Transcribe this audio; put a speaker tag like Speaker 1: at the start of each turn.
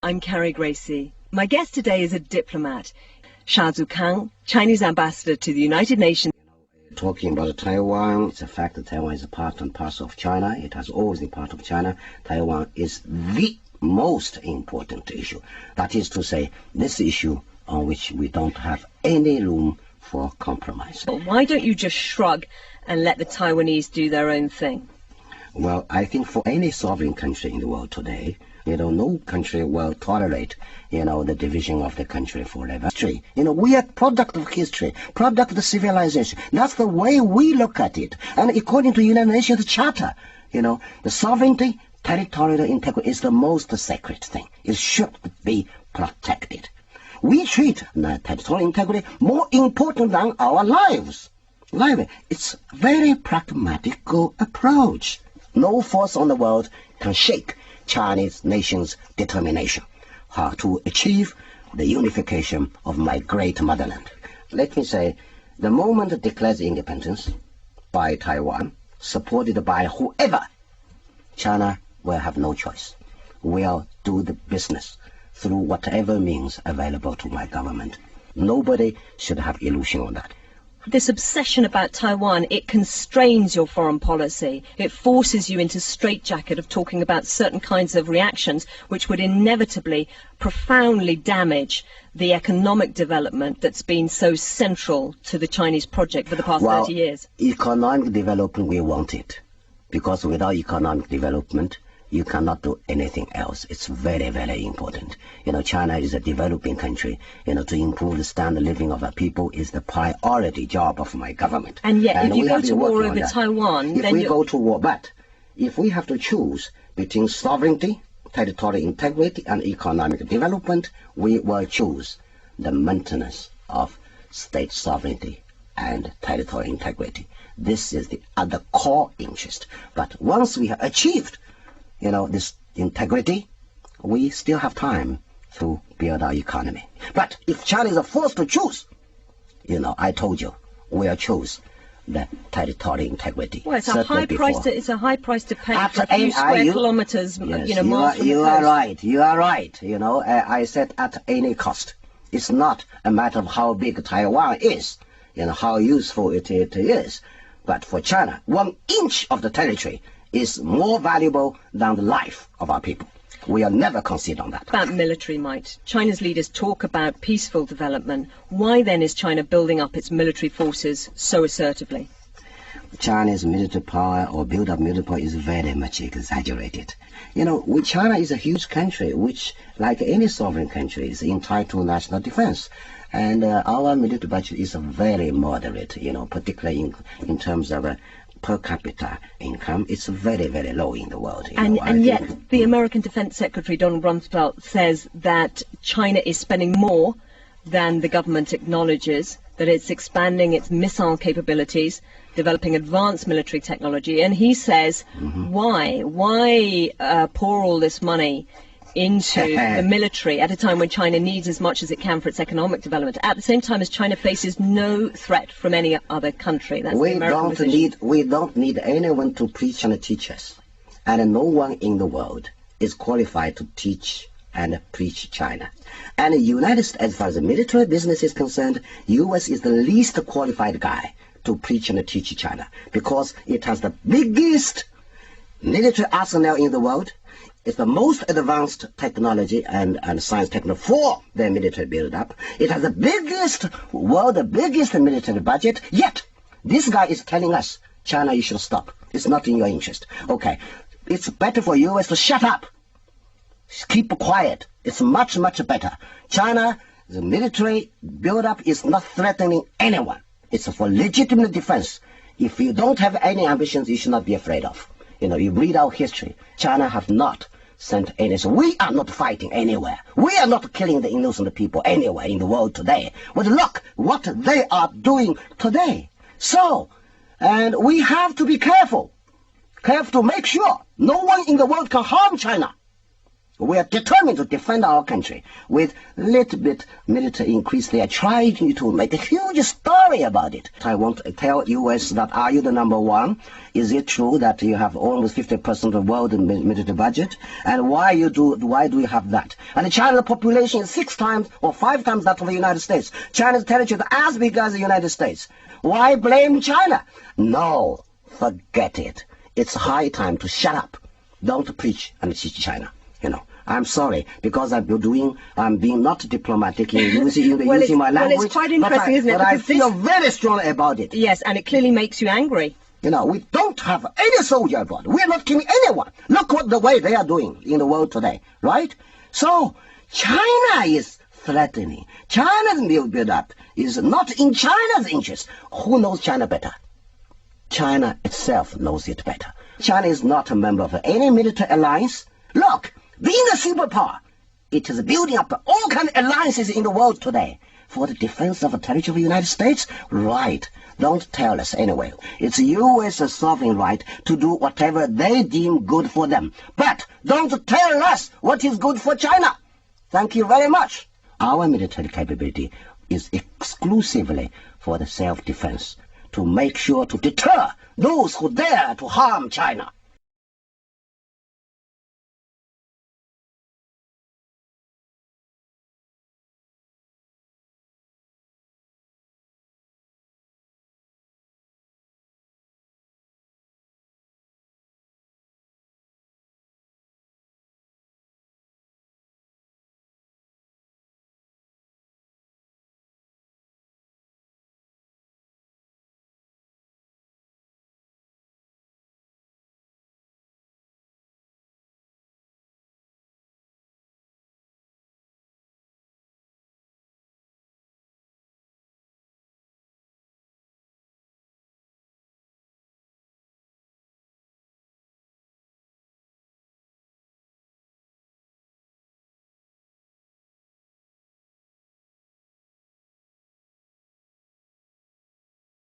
Speaker 1: I'm Carrie Gracie. My guest today is a diplomat, Xia Zukang, Chinese ambassador to the United Nations.
Speaker 2: Talking about Taiwan, it's a fact that Taiwan is a part and parcel of China. It has always been part of China. Taiwan is the most important issue. That is to say, this issue on which we don't have any room for compromise.
Speaker 1: Why don't you just shrug and let the Taiwanese do their own thing?
Speaker 2: Well, I think for any sovereign country in the world today, no country will tolerate, the division of the country forever. We are product of history, product of the civilization. That's the way we look at it. And according to United Nations Charter, the sovereignty, territorial integrity is the most sacred thing. It should be protected. We treat territorial integrity more important than our lives. It's a very pragmatic approach. No force on the world can shake Chinese nation's determination to achieve the unification of my great motherland. Let me say, the moment it declares independence by Taiwan, supported by whoever, China will have no choice. We'll do the business through whatever means available to my government. Nobody should have illusion on that.
Speaker 1: This obsession about Taiwan, it constrains your foreign policy. It forces you into straitjacket of talking about certain kinds of reactions which would inevitably profoundly damage the economic development that's been so central to the Chinese project for the past 30 years.
Speaker 2: Economic development, we want it. Because without economic development, you cannot do anything else. It's very, very important. China is a developing country. To improve the standard of living of our people is the priority job of my government.
Speaker 1: And yet, if you go to war over Taiwan,
Speaker 2: then we go to war, but if we have to choose between sovereignty, territorial integrity, and economic development, we will choose the maintenance of state sovereignty and territorial integrity. This is the other core interest. But once we have achieved this integrity, we still have time to build our economy. But if China is forced to choose, I told you, we'll choose the territorial integrity.
Speaker 1: Well, it's a high price to pay for a few square kilometers, miles from
Speaker 2: you are right. You are right. I said at any cost. It's not a matter of how big Taiwan is, how useful it is. But for China, 1 inch of the territory is more valuable than the life of our people. We will never concede on that.
Speaker 1: About military might. China's leaders talk about peaceful development. Why then is China building up its military forces so assertively?
Speaker 2: China's military power or build-up military power is very much exaggerated. China is a huge country which, like any sovereign country, is entitled to national defense. And our military budget is very moderate, particularly in terms of per capita income. It's very, very low in the world.
Speaker 1: And yet the American Defense Secretary Donald Rumsfeld says that China is spending more than the government acknowledges, that it's expanding its missile capabilities, developing advanced military technology. And he says, why pour all this money into the military at a time when China needs as much as it can for its economic development, at the same time as China faces no threat from any other country? That's
Speaker 2: we don't need anyone to preach and teach us, and no one in the world is qualified to teach and preach China. And the United States, as far as the military business is concerned, U.S. is the least qualified guy to preach and teach China, because it has the biggest military arsenal in the world. It's the most advanced technology and science technology for their military build-up. It has the biggest military budget, yet this guy is telling us, China, you should stop. It's not in your interest. Okay, it's better for U.S. to shut up. Keep quiet. It's much, much better. China, the military build-up is not threatening anyone. It's for legitimate defense. If you don't have any ambitions, you should not be afraid of. You read our history. China have not sent any. So we are not fighting anywhere. We are not killing the innocent people anywhere in the world today. But look what they are doing today. So, and we have to be careful to make sure no one in the world can harm China. We are determined to defend our country. With little bit military increase, they are trying to make a huge story about it. I want to tell U.S. that are you the number one? Is it true that you have almost 50% of world military budget? And why do you have that? And China's population is 6 times or 5 times that of the United States. China's territory is as big as the United States. Why blame China? No, forget it. It's high time to shut up. Don't preach and teach China. I'm sorry, because I'm being not diplomatic in using my language.
Speaker 1: Well, it's quite interesting, isn't it?
Speaker 2: But I feel very strongly about it.
Speaker 1: Yes, and it clearly makes you angry.
Speaker 2: We don't have any soldier abroad. We're not killing anyone. Look what the way they are doing in the world today, right? So, China is threatening. China's build-up is not in China's interest. Who knows China better? China itself knows it better. China is not a member of any military alliance. Look, being a superpower, it is building up all kinds of alliances in the world today. For the defense of the territory of the United States? Right. Don't tell us anyway. It's U.S.'s sovereign right to do whatever they deem good for them. But don't tell us what is good for China. Thank you very much. Our military capability is exclusively for the self-defense, to make sure to deter those who dare to harm China.